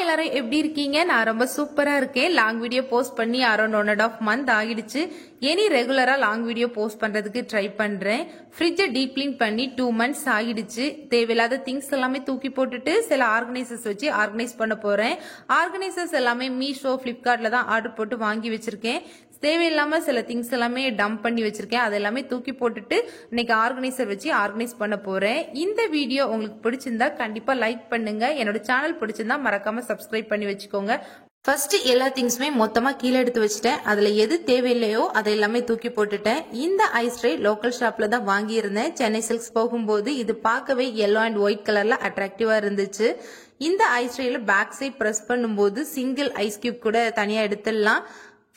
எல்லாரும் எப்படி இருக்கீங்க? நான் ரொம்ப சூப்பரா இருக்கேன். லாங் வீடியோ போஸ்ட் பண்ணி அரௌண்ட் 1.5 month ஆகிடுச்சு. இனி ரெகுலரா லாங் வீடியோ போஸ்ட் பண்றதுக்கு ட்ரை பண்றேன். ஃப்ரிட்ஜை டீப் கிளீன் பண்ணி 2 months ஆகிடுச்சு. தேவையில்லாத திங்ஸ் எல்லாமே தூக்கி போட்டுட்டு சில ஆர்கனைசர்ஸ் வச்சு ஆர்கனைஸ் பண்ண போறேன். ஆர்கனைசர்ஸ் எல்லாமே மீஷோ, பிளிப்கார்ட்ல தான் ஆர்டர் போட்டு வாங்கி வச்சிருக்கேன். தேவையில்லாம சில திங்ஸ் எல்லாமே டம்ப் பண்ணி வச்சிருக்கேன். அதெல்லாமே தூக்கி போட்டுட்டு இன்னைக்கு ஆர்கனைசர் வச்சு ஆர்கனைஸ் பண்ண போறேன். இந்த வீடியோ உங்களுக்கு பிடிச்சிருந்தா கண்டிப்பா லைக் பண்ணுங்க. என்னோட சேனல் பிடிச்சிருந்தா மறக்காம சப்ஸ்கிரைப் பண்ணி வச்சுக்கோங்க. ஃபர்ஸ்ட் எல்லா திங்ஸுமே மொத்தமா கீழே எடுத்து வச்சுட்டேன். அதுல எது தேவையில்லையோ அதை எல்லாமே தூக்கி போட்டுட்டேன். இந்த ஐஸ் ட்ரே லோக்கல் ஷாப்ல தான் வாங்கியிருந்தேன். சென்னை சில்க்ஸ் போகும்போது இது பார்க்கவே yellow and ஒயிட் கலர்ல அட்ராக்டிவா இருந்துச்சு. இந்த ஐஸ் ட்ரேல பேக் சைட் பிரஸ் பண்ணும்போது சிங்கிள் ஐஸ் கியூப் கூட தனியா எடுத்துடலாம்.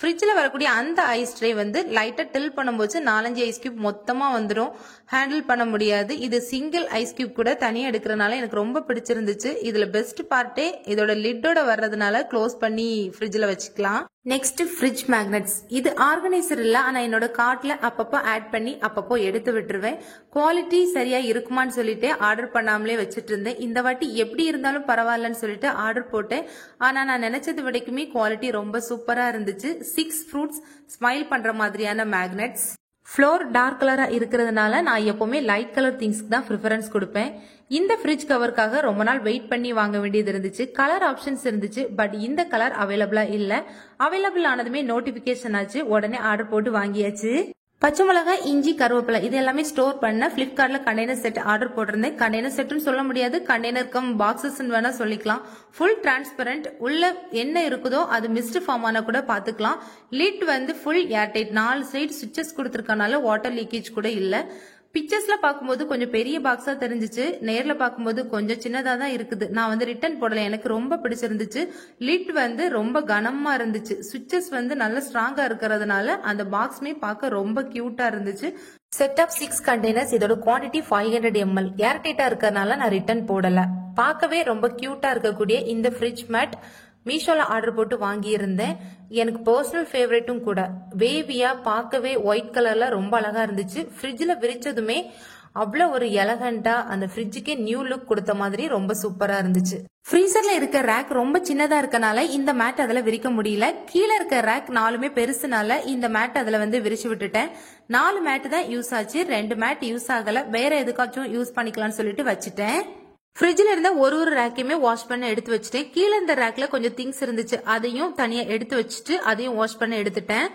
ஃப்ரிட்ஜில் வரக்கூடிய அந்த ஐஸ் ட்ரே வந்து லைட்டாக டில் பண்ணும்போது 4-5 ஐஸ் கியூப் மொத்தமாக வந்துடும். ஹேண்டில் பண்ண முடியாது. இது சிங்கிள் ஐஸ் கியூப் கூட தனியாக எடுக்கிறனால எனக்கு ரொம்ப பிடிச்சிருந்துச்சு. இதில் பெஸ்ட் பார்ட்டே இதோட லிட்டோட வர்றதுனால க்ளோஸ் பண்ணி ஃப்ரிட்ஜில் வச்சுக்கலாம். Next fridge magnets. இது ஆர்கனைசர் இல்லை, ஆனால் என்னோட கார்ட்ல அப்பப்போ ஆட் பண்ணி அப்பப்போ எடுத்து விட்டுருவேன். குவாலிட்டி சரியா இருக்குமான்னு சொல்லிட்டு ஆர்டர் பண்ணாமலே வச்சுட்டு இருந்தேன். இந்த வாட்டி எப்படி இருந்தாலும் பரவாயில்லன்னு சொல்லிட்டு ஆர்டர் போட்டேன். ஆனா நான் நினைச்சது வரைக்குமே குவாலிட்டி ரொம்ப சூப்பரா இருந்துச்சு. 6 ஃப்ரூட்ஸ் ஸ்மைல் பண்ற மாதிரியான மேக்னெட்ஸ். ஃப்ளோர் டார்க் கலரா இருக்கிறதுனால நான் எப்பவுமே லைட் கலர் திங்ஸ்க்கு தான் ப்ரிஃபரன்ஸ் கொடுப்பேன். இந்த ஃப்ரிட்ஜ் கவருக்காக ரொம்ப நாள் வெயிட் பண்ணி வாங்க வேண்டியது இருந்துச்சு. கலர் ஆப்ஷன்ஸ் இருந்துச்சு, பட் இந்த கலர் அவைலபிளா இல்ல. அவைலபிள் ஆனதுமே நோட்டிபிகேஷன் ஆச்சு, உடனே ஆர்டர் போட்டு வாங்கியாச்சு. பச்சை மிளகாய், இஞ்சி, கருவேப்பிலை இது எல்லாமே ஸ்டோர் பண்ண பிளிப்கார்ட்ல கண்டெய்னர் செட் ஆர்டர் போட்டிருந்தேன். கண்டெய்னர் செட்னு சொல்ல முடியாது, கண்டெய்னர் கம் பாக்ஸஸ் வேணா சொல்லிக்கலாம். ஃபுல் டிரான்ஸ்பரண்ட், உள்ள என்ன இருக்குதோ அது மிஸ்ட் ஃபார்ம் ஆன கூட பாத்துக்கலாம். லிட் வந்து ஃபுல் ஏர்டைட், 4 சைடு சுவிட்சஸ் கொடுத்திருக்கனால வாட்டர் லீக்கேஜ் கூட இல்ல. பிக்சர்ஸ்ல பாக்கும்போது கொஞ்சம் பெரிய பாக்ஸா தெரிஞ்சிச்சு, நேர்ல பாக்கும்போது கொஞ்சம் சின்னதா தான் இருக்குது. நான் வந்து ரிட்டர்ன் போடல, எனக்கு ரொம்ப பிடிச்சிருந்துச்சு. லிட் வந்து ரொம்ப கனமா இருந்துச்சு. சுவிட்சஸ் வந்து நல்ல ஸ்ட்ராங்கா இருக்கிறதுனால அந்த பாக்ஸ்மே பார்க்க ரொம்ப கியூட்டா இருந்துச்சு. Set of 6 containers. இதோட குவான்டிட்டி 500 ml. ஏர்டைட்டா இருக்கறனால நான் ரிட்டர்ன் போடல. பார்க்கவே ரொம்ப கியூட்டா இருக்கக்கூடிய இந்த ஃப்ரிட்ஜ் மேட் மீஷோல ஆர்டர் போட்டு வாங்கி இருந்தேன். எனக்கு பர்சனல் ஃபேவரட்டும் கூட. வேவியா பார்க்கவே ஒயிட் கலர்ல ரொம்ப அழகா இருந்துச்சு. ஃப்ரிட்ஜ்ல விரிச்சதுமே அவ்வளவு ஒரு எலகண்டா அந்த ஃப்ரிட்ஜுக்கே நியூ லுக் கொடுத்த மாதிரி ரொம்ப சூப்பரா இருந்துச்சு. ஃப்ரீசர்ல இருக்க ரேக் ரொம்ப சின்னதா இருக்கனால இந்த மேட் அதுல விரிக்க முடியல. கீழே இருக்க ரேக் 4மே பெருசுனால இந்த மேட் அதுல வந்து விரிச்சு விட்டுட்டேன். 4 மேட் தான் யூஸ் ஆச்சு, 2 மேட் யூஸ் ஆகல. வேற எதுக்காச்சும் யூஸ் பண்ணிக்கலாம்னு சொல்லிட்டு வச்சுட்டேன். ஃப்ரிட்ஜ்ல இருந்த ஒரு ரேக்கையுமே வாஷ் பண்ண எடுத்து வச்சுட்டேன். கீழே இந்த ரேக்ல கொஞ்சம் திங்ஸ் இருந்துச்சு, அதையும் தனியா எடுத்து வச்சுட்டு அதையும் வாஷ் பண்ண எடுத்துட்டேன்.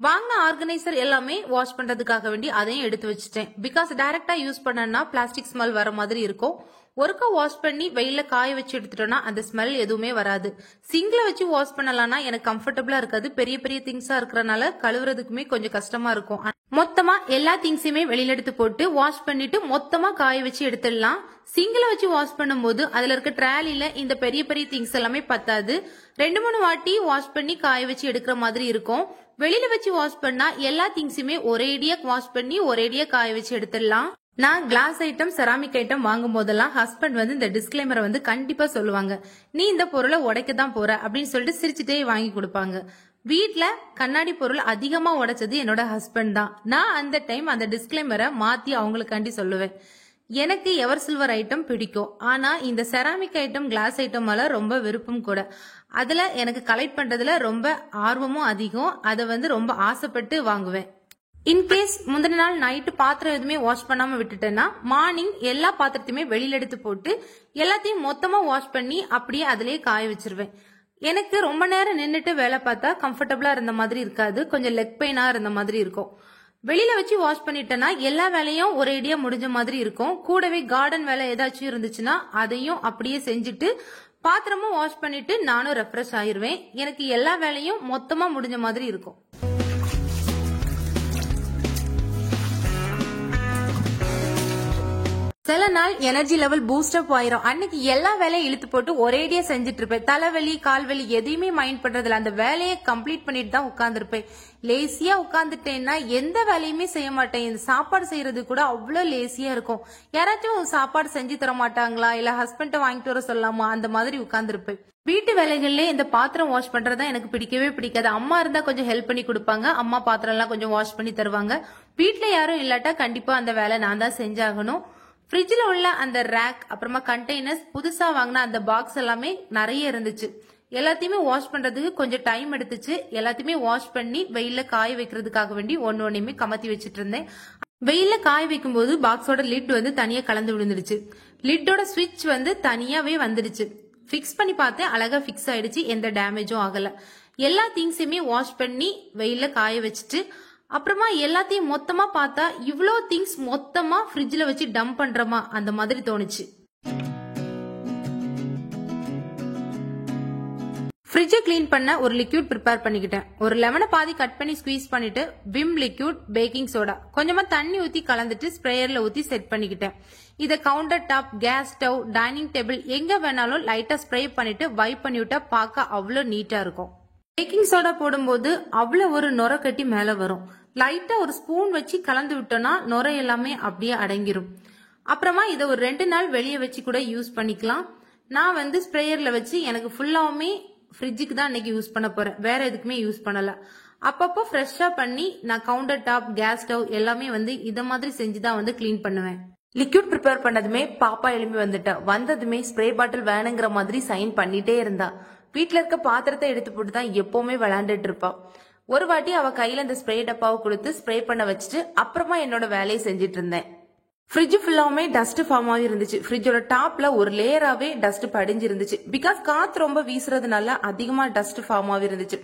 வாங்கின ஆர்கனைசர் எல்லாமே வாஷ் பண்றதுக்காக வேண்டி அதையும் எடுத்து வச்சுட்டேன். பிகாஸ் டைரக்டா யூஸ் பண்ணனா பிளாஸ்டிக் ஸ்மெல் வர மாதிரி இருக்கும். ஒருக்கா வாஷ் பண்ணி வெயில காய வச்சு எடுத்துட்டோம்னா அந்த ஸ்மெல் எதுவுமே வராது. சிங்க்ல வச்சு வாஷ் பண்ணலாம்னா எனக்கு கம்ஃபர்டபுளா இருக்காது. பெரிய பெரிய திங்ஸா இருக்கறனால கழுவுறதுக்குமே கொஞ்சம் கஷ்டமா இருக்கும். மொத்தமா எல்லா திங்ஸையுமே வெளியில எடுத்து போட்டு வாஷ் பண்ணிட்டு மொத்தமா காய வச்சு எடுத்துடலாம். சிங்கிள வச்சு வாஷ் பண்ணும்போது அதுல இருக்க ட்ராலில இந்த பெரிய பெரிய திங்ஸ் எல்லாமே பத்தாது. 2-3 வாட்டி வாஷ் பண்ணி காய வச்சு எடுக்கிற மாதிரி இருக்கும். வெளியில வச்சு வாஷ் பண்ணா எல்லா திங்ஸுமே ஒரேடியா வாஷ் பண்ணி ஒரேடியா காய வச்சு எடுத்துடலாம். நான் கிளாஸ் ஐட்டம், செராமிக் ஐட்டம் வாங்கும் போதெல்லாம் ஹஸ்பண்ட் வந்து இந்த டிஸ்க்ளைமரை வந்து கண்டிப்பா சொல்லுவாங்க. நீ இந்த பொருளை உடைக்க தான் போற அப்படின்னு சொல்லிட்டு சிரிச்சுட்டே வாங்கி கொடுப்பாங்க. வீட்ல கண்ணாடி பொருள் அதிகமா உடைச்சது என்னோட ஹஸ்பண்ட் தான். நான் அந்த டைம் அந்த டிஸ்க்ளைமரை மாத்தி அவங்களுக்காண்டி சொல்லுவேன். எனக்கு எவர் சில்வர் ஐட்டம் பிடிக்கும், ஆனா இந்த செராமிக் ஐட்டம், கிளாஸ் ஐட்டம் எல்லாம் ரொம்ப விருப்பம் கூட. அதுல எனக்கு கலெக்ட் பண்றதுல ரொம்ப ஆர்வமும் அதிகம். அதை வந்து ரொம்ப ஆசைப்பட்டு வாங்குவேன். இன்கேஸ் முந்தின நாள் நைட்டு பாத்திரம் எதுவுமே வாஷ் பண்ணாம விட்டுட்டேன்னா மார்னிங் எல்லா பாத்திரத்தையுமே வெளியில எடுத்து போட்டு எல்லாத்தையும் மொத்தமா வாஷ் பண்ணி அப்படியே அதுலயே காய வச்சிருவேன். எனக்கு ரொம்ப நேரம் நின்னுட்டு வேலை பார்த்தா கம்ஃபர்டபுளா இருந்த மாதிரி இருக்காது, கொஞ்சம் லெக் பெயினா இருந்த மாதிரி இருக்கும். வெளியில வச்சு வாஷ் பண்ணிட்டேன்னா எல்லா வேலையும் ஒரேடியா முடிஞ்ச மாதிரி இருக்கும். கூடவே கார்டன் வேலை ஏதாச்சும் இருந்துச்சுன்னா அதையும் அப்படியே செஞ்சுட்டு பாத்திரமும் வாஷ் பண்ணிட்டு நானும் ரெஃப்ரெஷ் ஆயிருவேன். எனக்கு எல்லா வேலையும் மொத்தமா முடிஞ்ச மாதிரி இருக்கும். சில நாள் எனர்ஜி லெவல் பூஸ்ட் அப் ஆயிரும். அன்னைக்கு எல்லா வேலையும் இழுத்து போட்டு ஒரேடியா செஞ்சுட்டு இருப்பேன். தலைவலி, கால்வலி எதையுமே மைண்ட் பண்றதில்ல. அந்த வேலையை கம்ப்ளீட் பண்ணிட்டு தான் உட்கார்ந்துருப்பேன். லேசியா உட்கார்ந்துட்டேன்னா எந்த வேலையுமே செய்ய மாட்டேன். இந்த சாப்பாடு செய்யறது கூட அவ்வளவு லேசியா இருக்கும். யாராச்சும் சாப்பாடு செஞ்சு தர மாட்டாங்களா, இல்ல ஹஸ்பண்ட வாங்கிட்டு வர சொல்லாமா, அந்த மாதிரி உட்கார்ந்துருப்பேன். வீட்டு வேலைகள்ல இந்த பாத்திரம் வாஷ் பண்றதா எனக்கு பிடிக்கவே பிடிக்காது. அம்மா இருந்தா கொஞ்சம் ஹெல்ப் பண்ணி கொடுப்பாங்க. அம்மா பாத்திரம் எல்லாம் கொஞ்சம் வாஷ் பண்ணி தருவாங்க. வீட்டுல யாரும் இல்லாட்டா கண்டிப்பா அந்த வேலை நான் தான் செஞ்சாகணும். ஃப்ரிட்ஜ்ல உள்ள அந்த ரேக் அப்புறமா கண்டெய்னர்ஸ் புதுசா வாங்கின அந்த பாக்ஸ் எல்லாமே நிறைய இருந்துச்சு. எல்லாத்தையுமே வாஷ் பண்றதுக்கு கொஞ்சம் டைம் எடுத்துச்சு. எல்லாத்தையுமே வாஷ் பண்ணி வெயில காய வைக்கிறதுக்காக வேண்டி ஒன்னொன்னையுமே கமத்தி வச்சிட்டு இருந்தேன். வெயில காய வைக்கும் போது பாக்ஸோட லிட் வந்து தனியா கலந்து விழுந்துடுச்சு. லிட்டோட ஸ்விட்ச் வந்து தனியாவே வந்துடுச்சு. பிக்ஸ் பண்ணி பார்த்தேன், அழகா பிக்ஸ் ஆயிடுச்சு, எந்த டேமேஜும் ஆகல. எல்லா திங்ஸையுமே வாஷ் பண்ணி வெயில காய வச்சுட்டு அப்புறமா எல்லாத்தையும் மொத்தமா பார்த்தா இவ்ளோ திங்ஸ் மொத்தமா ஃப்ரிட்ஜ்ல வச்சு டம்ப் பண்றமா அந்த மாதிரி தோணுச்சு. ஃப்ரிட்ஜை கிளீன் பண்ண ஒரு லிக்யூட் ப்ரிப்பேர் பண்ணிக்கிட்டேன். ஒரு லெமனை பாதி கட் பண்ணி ஸ்குவீஸ் பண்ணிட்டு விம் லிக்யூட், பேக்கிங் சோடா, கொஞ்சமா தண்ணி ஊத்தி கலந்துட்டு ஸ்ப்ரேயர்ல ஊத்தி செட் பண்ணிக்கிட்டேன். இதை counter top, gas stove, dining table எங்க வேணாலும் லைட்டா ஸ்ப்ரே பண்ணிட்டு வைப் பண்ணி விட்டா பார்க்க அவ்வளவு நீட்டா இருக்கும். பேக்கிங் சோடா போடும்போது அவ்வளவு ஒரு நுரை கட்டி மேல வரும். லைட்டா ஒரு ஸ்பூன் வச்சு கலந்து விட்டோம்னா நுரை எல்லாமே அப்படியே அடங்கிரும். அப்புறமா இதை ஒரு 2 நாள் வெளியே வச்சு கூட யூஸ் பண்ணிக்கலாம். நான் வந்து ஸ்ப்ரேயர்ல வச்சு எனக்கு ஃபுல்லாவுமே ஃப்ரிட்ஜுக்கு தான் இன்னைக்கு யூஸ் பண்ண போறேன், வேற எதுக்குமே யூஸ் பண்ணல. அப்பப்போ ஃப்ரெஷ்ஷா பண்ணி நான் கவுண்டர் டாப், கேஸ் ஸ்டவ் எல்லாமே வந்து இத மாதிரி செஞ்சுதான் வந்து கிளீன் பண்ணுவேன். லிக்யூட் ப்ரிப்பேர் பண்ணதுமே பாப்பா எழுப்பி வந்துட்டா. வந்ததுமே ஸ்ப்ரே பாட்டில் வேணுங்கிற மாதிரி சைன் பண்ணிட்டே இருந்தா. வீட்டுல இருக்க பாத்திரத்தை எடுத்து போட்டு தான் எப்பவுமே விளையாண்டுட்டு இருப்பா. ஒரு வாட்டி அவ கையில அந்த ஸ்ப்ரே டப்பாவை கொடுத்து ஸ்ப்ரே பண்ண வச்சுட்டு அப்புறமா என்னோட வேலையை செஞ்சிட்டு இருந்தேன். ஃப்ரிட்ஜ் ஃபுல்லாவுமே டஸ்ட் ஃபார்ம் ஆகி இருந்துச்சு. ஃப்ரிட்ஜோட டாப்ல ஒரு லேயராவே டஸ்ட் படிஞ்சு இருந்துச்சு. பிகாஸ் காத்து ரொம்ப வீசுறதுனால அதிகமா டஸ்ட் ஃபார்ம் ஆகி இருந்துச்சு.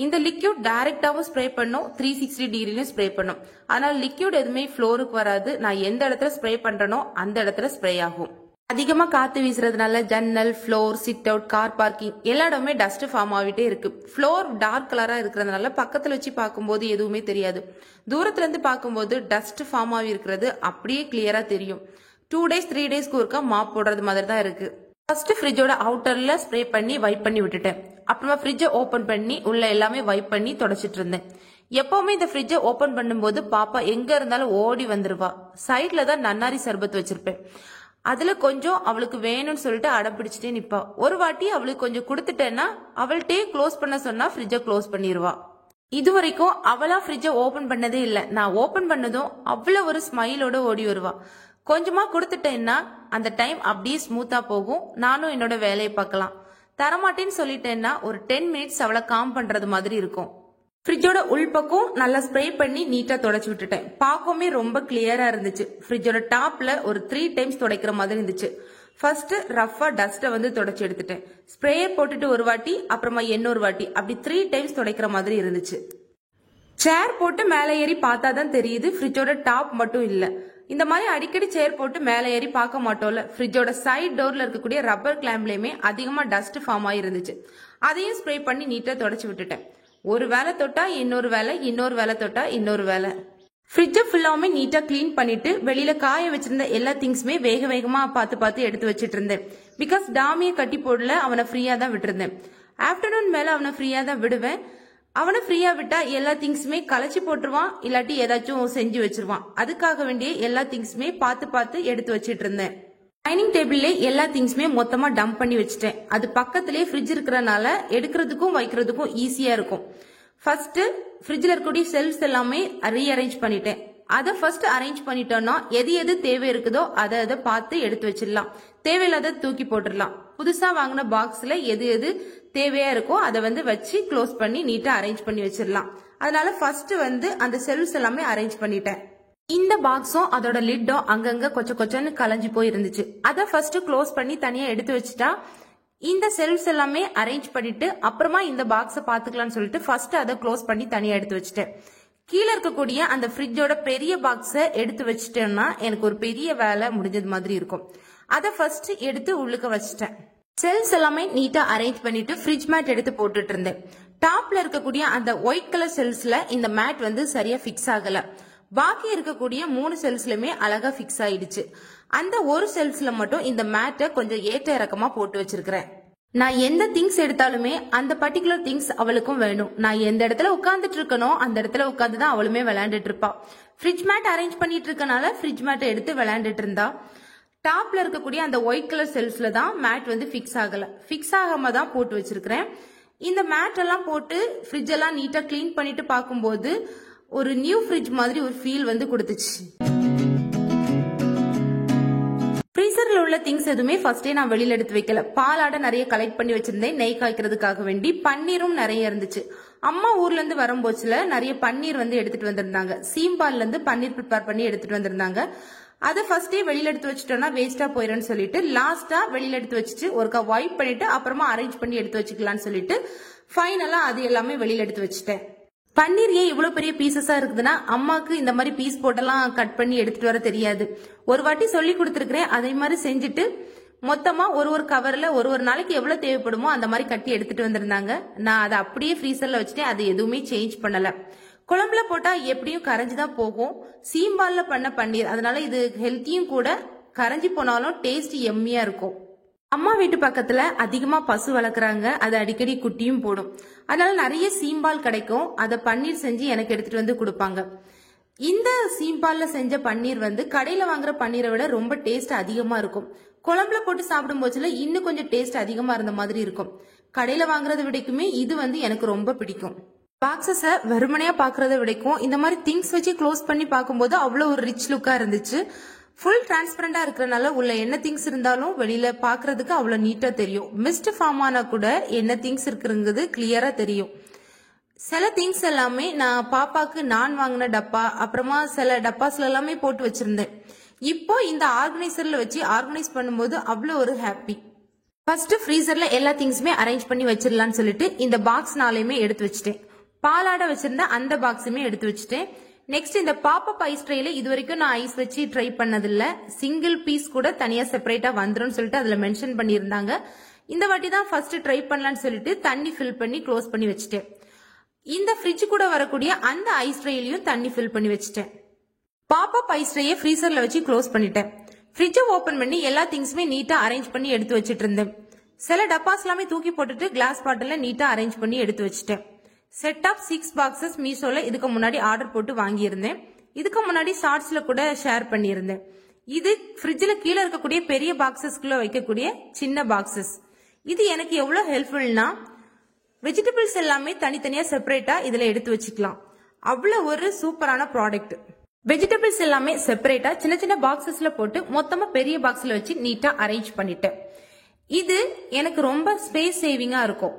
இந்த லிக்யூட் டைரக்டாவும் ஸ்ப்ரே பண்ணும், 360 டிகிரிலையும் ஸ்ப்ரே பண்ணும். அதனால லிக்யூட் எதுவுமே ஃப்ளோருக்கு வராது. நான் எந்த இடத்துல ஸ்ப்ரே பண்றேனோ அந்த இடத்துல ஸ்ப்ரே ஆகும். அதிகமா காத்து வீசுறதுனால ஜன்னல், floor, sit out, car parking எல்லா இடமே டஸ்ட் ஃபார்ம் ஆகிட்டே இருக்கு. ஃப்ளோர் டார்க் கலரா இருக்கிறதுனால பக்கத்துல வச்சு பார்க்கும்போது எதுவுமே தெரியாது. தூரத்துல இருந்து பார்க்கும்போது டஸ்ட் ஃபார்ம் ஆகி இருக்கிறது அப்படியே கிளியரா தெரியும். 2 days 3 daysக்கு ஒருக்கா மாப் போடுறது மாதிரி தான் இருக்கு. ஃபர்ஸ்ட் ஃப்ரிட்ஜோட அவுட்டர்ல ஸ்ப்ரே பண்ணி வைப் பண்ணி விட்டுட்டேன். அப்புறமா ஃப்ரிட்ஜை ஓபன் பண்ணி உள்ள எல்லாமே வைப் பண்ணி தொடச்சிட்டு இருந்தேன். எப்பவுமே இந்த ஃப்ரிட்ஜை ஓபன் பண்ணும்போது பாப்பா எங்க இருந்தாலும் ஓடி வந்துருவா. சைட்ல தான் நன்னாரி சர்பத் வச்சிருப்பேன். அதுல கொஞ்சம் அவளுக்கு வேணும்னு சொல்லிட்டு அடம்பிடிச்சிட்டே நிப்பா. ஒரு வாட்டி அவளுக்கு கொஞ்சம் கொடுத்துட்டேன்னா அவள்கிட்டே க்ளோஸ் பண்ண சொன்னா ஃப்ரிட்ஜை க்ளோஸ் பண்ணிடுவா. இது வரைக்கும் அவளா ஃப்ரிட்ஜை ஓபன் பண்ணதே இல்ல. நான் ஓபன் பண்ணதும் அவ்வளவு ஒரு ஸ்மைலோட ஓடி வருவா. கொஞ்சமா கொடுத்துட்டேன்னா அந்த டைம் அப்படியே ஸ்மூத்தா போகும். நானும் என்னோட வேலையை பார்க்கலாம். தரமாட்டேன்னு சொல்லிட்டேன்னா ஒரு 10 minutes அவளை காம் பண்றது மாதிரி இருக்கும். ஃப்ரிட்ஜோட உள்பக்கம் நல்லா ஸ்ப்ரே பண்ணி நீட்டா தொடச்சு விட்டுட்டேன். பார்க்கவுமே ரொம்ப கிளியரா இருந்துச்சு. ஃப்ரிட்ஜோட டாப்ல ஒரு 3 times துடைக்கிற மாதிரி இருந்துச்சு. ஃபர்ஸ்ட் ரஃபா டஸ்ட்டை வந்து தொடச்சு எடுத்துட்டேன். ஸ்ப்ரேயை போட்டுட்டு ஒரு வாட்டி, அப்புறமா இன்னொரு வாட்டி, அப்படி 3 times துடைக்கிற மாதிரி இருந்துச்சு. சேர் போட்டு மேலே ஏறி பார்த்தாதான் தெரியுது ஃப்ரிட்ஜோட டாப் மட்டும் இல்ல. இந்த மாதிரி அடிக்கடி சேர் போட்டு மேலே ஏறி பார்க்க மாட்டோம்ல. ஃப்ரிட்ஜோட சைட் டோர்ல இருக்கக்கூடிய ரப்பர் கிளாம்ப்லயுமே அதிகமா டஸ்ட் ஃபார்ம் ஆகி இருந்துச்சு. அதையும் ஸ்ப்ரே பண்ணி நீட்டா தொடச்சு விட்டுட்டேன். ஒரு வேலை தொட்டா இன்னொரு வேலை, இன்னொரு வேலை தொட்டா இன்னொரு வேலை. ஃப்ரிட்ஜை ஃபுல்லாவுமே நீட்டா கிளீன் பண்ணிட்டு வெளியில காய வச்சிருந்த எல்லா திங்ஸுமே வேக வேகமா பார்த்து எடுத்து வச்சிட்டு இருந்தேன். பிகாஸ் டாமியை கட்டி போடல, அவனை ஃப்ரீயா தான் விட்டுருந்தேன். ஆஃப்டர்நூன் மேல அவனை ஃப்ரீயா தான் விடுவேன். அவனை ஃப்ரீயா விட்டா எல்லா திங்ஸுமே களைச்சி போட்டுருவான், இல்லாட்டி ஏதாச்சும் செஞ்சு வச்சிருவான். அதுக்காக வேண்டிய எல்லா திங்ஸுமே பார்த்து எடுத்து வச்சிட்டு இருந்தேன். டைனிங் டேபிள்ல எல்லா திங்ஸுமே மொத்தமா டம்ப் பண்ணி வச்சுட்டேன். அது பக்கத்திலேயே ஃப்ரிட்ஜ் இருக்கிறனால எடுக்கிறதுக்கும் வைக்கிறதுக்கும் ஈஸியா இருக்கும். ஃபர்ஸ்ட் ஃப்ரிட்ஜ்ல இருக்கக்கூடிய செல்ஃப்ஸ் எல்லாமே ரீஅரேஞ்ச் பண்ணிட்டேன். அதை ஃபர்ஸ்ட் அரேஞ்ச் பண்ணிட்டோம்னா எது தேவை இருக்குதோ அதை பார்த்து எடுத்து வச்சிடலாம். தேவையில்லாத தூக்கி போட்டுடலாம். புதுசா வாங்கின பாக்ஸ்ல எது தேவையா இருக்கோ அதை வந்து வச்சு க்ளோஸ் பண்ணி நீட்டா அரேஞ்ச் பண்ணி வச்சிடலாம். அதனால ஃபர்ஸ்ட் வந்து அந்த செல்ஃப்ஸ் எல்லாமே அரேஞ்ச் பண்ணிட்டேன். இந்த பாக்ஸும் அதோட லிட்டும் அங்கங்க கொச்சன்னு கலைஞ்சு போய் இருந்துச்சு. அதை ஃபர்ஸ்ட் க்ளோஸ் பண்ணி தனியா எடுத்து வச்சுட்டா இந்த செல்ஃப்ஸ் எல்லாமே அரேஞ்ச் பண்ணிட்டு அப்புறமா இந்த பாக்ஸை பாத்துக்கலாம்னு சொல்லிட்டு ஃபர்ஸ்ட் அதை க்ளோஸ் பண்ணி தனியா எடுத்து வச்சுட்டேன். கீழே இருக்கக்கூடிய அந்த ஃப்ரிட்ஜோட பெரிய பாக்ஸை எடுத்து வச்சுட்டேன்னா எனக்கு ஒரு பெரிய வேலை முடிஞ்சது மாதிரி இருக்கும். அதை ஃபர்ஸ்ட் எடுத்து உள்ளுக்க வச்சுட்டேன். செல்ஸ் எல்லாமே நீட்டா அரேஞ்ச் பண்ணிட்டு ஃப்ரிட்ஜ் மேட் எடுத்து போட்டுட்டு இருந்தேன். டாப்ல இருக்கக்கூடிய அந்த ஒயிட் கலர் செல்ஸ்ல இந்த மேட் வந்து சரியா பிக்ஸ் ஆகல. பாக்கி இருக்கக்கூடிய 3 செல்ஸ்லயுமே அழகா பிக்ஸ் ஆயிடுச்சு. அந்த ஒரு செல்ஸ்ல மட்டும் இந்த மேட்டை கொஞ்சம் ஏற்ற இறக்கமா போட்டு வச்சிருக்கிறேன். நான் எந்த திங்ஸ் எடுத்தாலுமே அந்த பர்டிகுலர் திங்ஸ் அவளுக்கும் வேணும். நான் எந்த இடத்துல உட்கார்ந்துட்டு இருக்கனோ அந்த இடத்துல உட்காந்துதான் அவளுமே விளையாண்டுட்டு இருப்பா. ஃப்ரிட்ஜ் மேட் அரேஞ்ச் பண்ணிட்டு இருக்கனால ஃப்ரிட்ஜ் மேட்டை எடுத்து விளையாண்டுட்டு இருந்தா. டாப்ல இருக்கக்கூடிய அந்த ஒயிட் கலர் செல்ஸ்ல தான் மேட் வந்து பிக்ஸ் ஆகல. பிக்ஸ் ஆகாம தான் போட்டு வச்சிருக்கிறேன். இந்த மேட் எல்லாம் போட்டு ஃப்ரிட்ஜ் எல்லாம் நீட்டா கிளீன் பண்ணிட்டு பார்க்கும்போது ஒரு நியூ ஃப்ரிட்ஜ் மாதிரி ஒரு ஃபீல் வந்து கொடுத்துச்சு. ஃப்ரீசர்ல உள்ள திங்ஸ் எதுவுமே ஃபர்ஸ்டே நான் வெளியில எடுத்து வைக்கல. பாலாடை நிறைய கலெக்ட் பண்ணி வச்சிருந்தேன் நெய் காய்க்கிறதுக்காக வேண்டி. பன்னீரும் நிறைய இருந்துச்சு. அம்மா ஊர்ல இருந்து வரும்போதுல நிறைய பன்னீர் வந்து எடுத்துட்டு வந்திருந்தாங்க. சீம்பால்ல இருந்து பன்னீர் ப்ரிப்பேர் பண்ணி எடுத்துட்டு வந்திருந்தாங்க. அதை ஃபர்ஸ்டே வெளியில எடுத்து வச்சுட்டோம்னா வேஸ்டா போயிடும்னு சொல்லிட்டு லாஸ்டா வெளியில எடுத்து வச்சுட்டு ஒருக்கா வைப் பண்ணிட்டு அப்புறமா அரேஞ்ச் பண்ணி எடுத்து வச்சுக்கலாம்னு சொல்லிட்டு ஃபைனலா அது எல்லாமே வெளியில எடுத்து வச்சுட்டேன். பன்னீர் ஏன் இவ்வளவு பெரிய பீசஸா இருக்குதுன்னா அம்மாக்கு இந்த மாதிரி பீஸ் போட்டெல்லாம் கட் பண்ணி எடுத்துட்டு வர தெரியாது. ஒரு வாட்டி சொல்லி கொடுத்துருக்கிறேன். அதே மாதிரி செஞ்சுட்டு மொத்தமா ஒரு கவர்ல ஒரு நாளைக்கு எவ்வளவு தேவைப்படுமோ அந்த மாதிரி கட்டி எடுத்துட்டு வந்திருந்தாங்க. நான் அதை அப்படியே ஃப்ரீசர்ல வச்சுட்டேன். அது எதுவுமே சேஞ்ச் பண்ணல. குழம்புல போட்டா எப்படியும் கரைஞ்சுதான் போகும். சீம்பால்ல பண்ண பன்னீர், அதனால இது ஹெல்த்தியும் கூட. கரைஞ்சி போனாலும் டேஸ்ட் எம்மியா இருக்கும். அம்மா வீட்டு பக்கத்துல அதிகமா பசு வளர்க்குறாங்க. அது அடிக்கடி குட்டியும் போடும். அதனால நிறைய சீம்பால் கிடைக்கும். அதை பன்னீர் செஞ்சு எனக்கு எடுத்துட்டு வந்து கொடுப்பாங்க. இந்த சீம்பால்ல செஞ்ச பன்னீர் வந்து கடையில வாங்குற பன்னீரை விட ரொம்ப டேஸ்ட் அதிகமா இருக்கும். குழம்புல போட்டு சாப்பிடும் போதுல இன்னும் கொஞ்சம் டேஸ்ட் அதிகமா இருந்த மாதிரி இருக்கும். கடையில வாங்குறத விடைக்குமே இது வந்து எனக்கு ரொம்ப பிடிக்கும். பாக்ஸஸ வெறுமனையா பாக்குறத விடைக்கும் இந்த மாதிரி திங்ஸ் வச்சு க்ளோஸ் பண்ணி பார்க்கும்போது அவ்வளவு ஒரு ரிச் லுக்கா இருந்துச்சு. ஃபுல் டிரான்ஸ்பரண்டா இருக்கிறனால உள்ள என்ன திங்ஸ் இருந்தாலும் வெளியில பாக்குறதுக்கு அவ்வளவு நீட்டா தெரியும். மிஸ்ட் ஃபார்ம் ஆனா கூட என்ன திங்ஸ் இருக்குங்கிறது கிளியரா தெரியும். சில திங்ஸ் எல்லாமே நான் பாப்பாக்கு நான் வாங்கின டப்பா, அப்புறமா சில டப்பாஸ்ல எல்லாமே போட்டு வச்சிருந்தேன். இப்போ இந்த ஆர்கனைசர்ல வச்சு ஆர்கனைஸ் பண்ணும்போது அவ்வளவு ஒரு ஹாப்பி. ஃபர்ஸ்ட் ஃப்ரீசர்ல எல்லா திங்ஸுமே அரேஞ்ச் பண்ணி வச்சிடலாம்னு சொல்லிட்டு இந்த பாக்ஸ் நாளையுமே எடுத்து வச்சுட்டேன். பாலாடை வச்சிருந்த அந்த பாக்ஸுமே எடுத்து வச்சுட்டேன். நெக்ஸ்ட் இந்த பாப்பப் ஐஸ் ட்ரேல இது வரைக்கும் நான் ஐஸ் வச்சு ட்ரை பண்ணதில்ல. சிங்கிள் பீஸ் கூட தனியா செப்பரேட்டா வந்துடும் சொல்லிட்டு அதுல மென்ஷன் பண்ணியிருந்தாங்க. இந்த வாட்டி தான் ஃபர்ஸ்ட் ட்ரை பண்ணலாம்னு சொல்லிட்டு தண்ணி ஃபில் பண்ணி க்ளோஸ் பண்ணி வச்சுட்டேன். இந்த ஃப்ரிட்ஜ் கூட வரக்கூடிய அந்த ஐஸ் ட்ரேலையும் தண்ணி ஃபில் பண்ணி வச்சுட்டேன். பாப்பப் ஐஸ் ட்ரேயை ஃப்ரீசர்ல வச்சு க்ளோஸ் பண்ணிட்டேன். ஃப்ரிட்ஜை ஓபன் பண்ணி எல்லா திங்ஸுமே நீட்டா அரேஞ்ச் பண்ணி எடுத்து வச்சிட்டு இருந்தேன். சில டப்பாஸ் எல்லாமே தூக்கி போட்டுட்டு கிளாஸ் பாட்டில நீட்டா அரேஞ்ச் பண்ணி எடுத்து வச்சுட்டேன். செட் ஆஃப் 6 பாக்ஸஸ் மீஷோல இதுக்கு முன்னாடி ஆர்டர் போட்டு வாங்கியிருந்தேன். இதுக்கு முன்னாடி ஷார்ட்ஸ்ல கூட ஷேர் பண்ணியிருந்தேன். இது ஃப்ரிட்ஜில் கீழே இருக்கக்கூடிய பெரிய பாக்ஸஸ்குள்ள வைக்கக்கூடிய சின்ன பாக்ஸஸ். இது எனக்கு எவ்வளவு ஹெல்ப்ஃபுல்னா வெஜிடபிள்ஸ் எல்லாமே தனித்தனியா செப்பரேட்டா இதுல எடுத்து வச்சுக்கலாம். அவ்வளவு ஒரு சூப்பரான ப்ராடக்ட். வெஜிடபிள்ஸ் எல்லாமே செப்பரேட்டா சின்ன சின்ன பாக்ஸஸ்ல போட்டு மொத்தமா பெரிய பாக்ஸ்ல வச்சு நீட்டா அரேஞ்ச் பண்ணிட்டேன். இது எனக்கு ரொம்ப ஸ்பேஸ் சேவிங்கா இருக்கும்.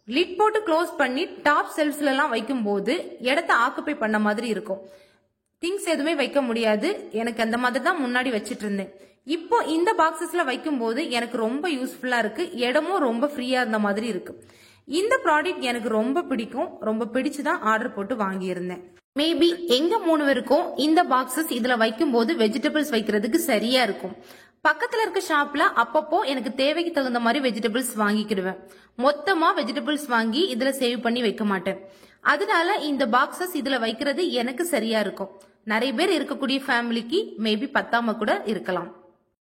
லிட் போட்டு க்ளோஸ் பண்ணி டாப் செல்ஃப்ஸ்ல எல்லாம் வைக்கும் போது இடத்த ஆக்குப்பை பண்ண மாதிரி இருக்கும். திங்ஸ் எதுவுமே வைக்க முடியாது. எனக்கு அந்த மாதிரி தான் முன்னாடி வச்சிட்டு இருந்தேன். இப்போ இந்த பாக்ஸஸ்ல வைக்கும் போது எனக்கு ரொம்ப யூஸ்ஃபுல்லா இருக்கு. இடமும் ரொம்ப ஃப்ரீயா இருந்த மாதிரி இருக்கு. இந்த ப்ராடக்ட் எனக்கு ரொம்ப பிடிக்கும். ரொம்ப பிடிச்சுதான் ஆர்டர் போட்டு வாங்கியிருந்தேன். மேபி எங்க 3 பேருக்கும் இந்த பாக்ஸஸ் இதுல வைக்கும் போது வெஜிடபிள்ஸ் வைக்கிறதுக்கு சரியா இருக்கும். பக்கத்துல இருக்க ஷாப்ல அப்பப்போ எனக்கு தேவைக்கு தகுந்த மாதிரி வெஜிடபிள்ஸ் வாங்கிக்கிடுவேன். மொத்தமா வெஜிடபிள்ஸ் வாங்கி இதுல சேவ் பண்ணி வைக்க மாட்டேன். அதனால இந்த பாக்ஸஸ் இதுல வைக்கிறது எனக்கு சரியா இருக்கும். நிறைய பேர் இருக்கக்கூடிய ஃபேமிலிக்கு மேபி பத்தாம கூட இருக்கலாம்.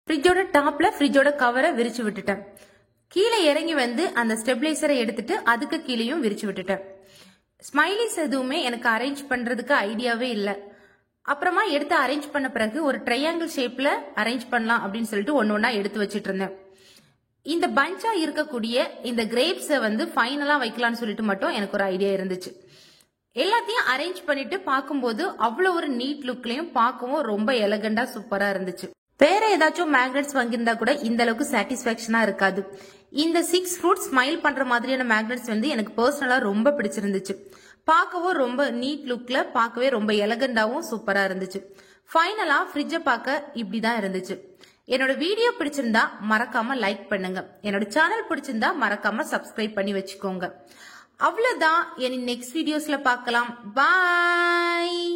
ஃப்ரிட்ஜோட டாப்ல ஃப்ரிட்ஜோட கவரை விரிச்சு விட்டுட்டேன். கீழே இறங்கி வந்து அந்த ஸ்டெபிளைசரை எடுத்துட்டு அதுக்கு கீழேயும் விரிச்சு விட்டுட்டேன். ஸ்மைலிஸ் எதுவுமே எனக்கு அரேஞ்ச் பண்றதுக்கு ஐடியாவே இல்லை. அப்புறமா எடுத்து அரேஞ்ச் பண்ண பிறகு ஒரு ட்ரையாங்கிள் ஷேப்ல அரேஞ்ச் பண்ணலாம் அப்படின்னு சொல்லிட்டு ஒன்னொன்னா எடுத்து வச்சிட்டு இருந்தேன். இந்த பஞ்சா இருக்கக்கூடிய இந்த கிரேப்ஸை வந்து ஃபைனலா வைக்கலாம்னு சொல்லிட்டு மட்டும் எனக்கு ஒரு ஐடியா இருந்துச்சு. எல்லாத்தையும் அரேஞ்ச் பண்ணிட்டு பார்க்கும்போது அவ்வளவு ஒரு நீட் லுக்லயும் பார்க்கவும் ரொம்ப எலகண்டா சூப்பரா இருந்துச்சு. வேற ஏதாச்சும் மேக்னெட்ஸ் வாங்கியிருந்தா கூட இந்த அளவுக்கு சாட்டிஸ்பாக்சனா இருக்காது. இந்த 6 ஃப்ரூட்ஸ் ஸ்மைல் பண்ற மாதிரியான மேக்னெட்ஸ் வந்து எனக்கு பர்சனலா ரொம்ப பிடிச்சிருந்துச்சு. பார்க்கவும் ரொம்ப நீட் லுக்ல பார்க்கவே ரொம்ப எலகண்டாவும் சூப்பரா இருந்துச்சு. ஃபைனலா ஃப்ரிட்ஜை பார்க்க இப்படிதான் இருந்துச்சு. என்னோட வீடியோ பிடிச்சிருந்தா மறக்காம லைக் பண்ணுங்க. என்னோட சேனல் பிடிச்சிருந்தா மறக்காம சப்ஸ்கிரைப் பண்ணி வச்சுக்கோங்க. அவ்வளவுதான். இனி நெக்ஸ்ட் வீடியோஸ்ல பார்க்கலாம். பாய்.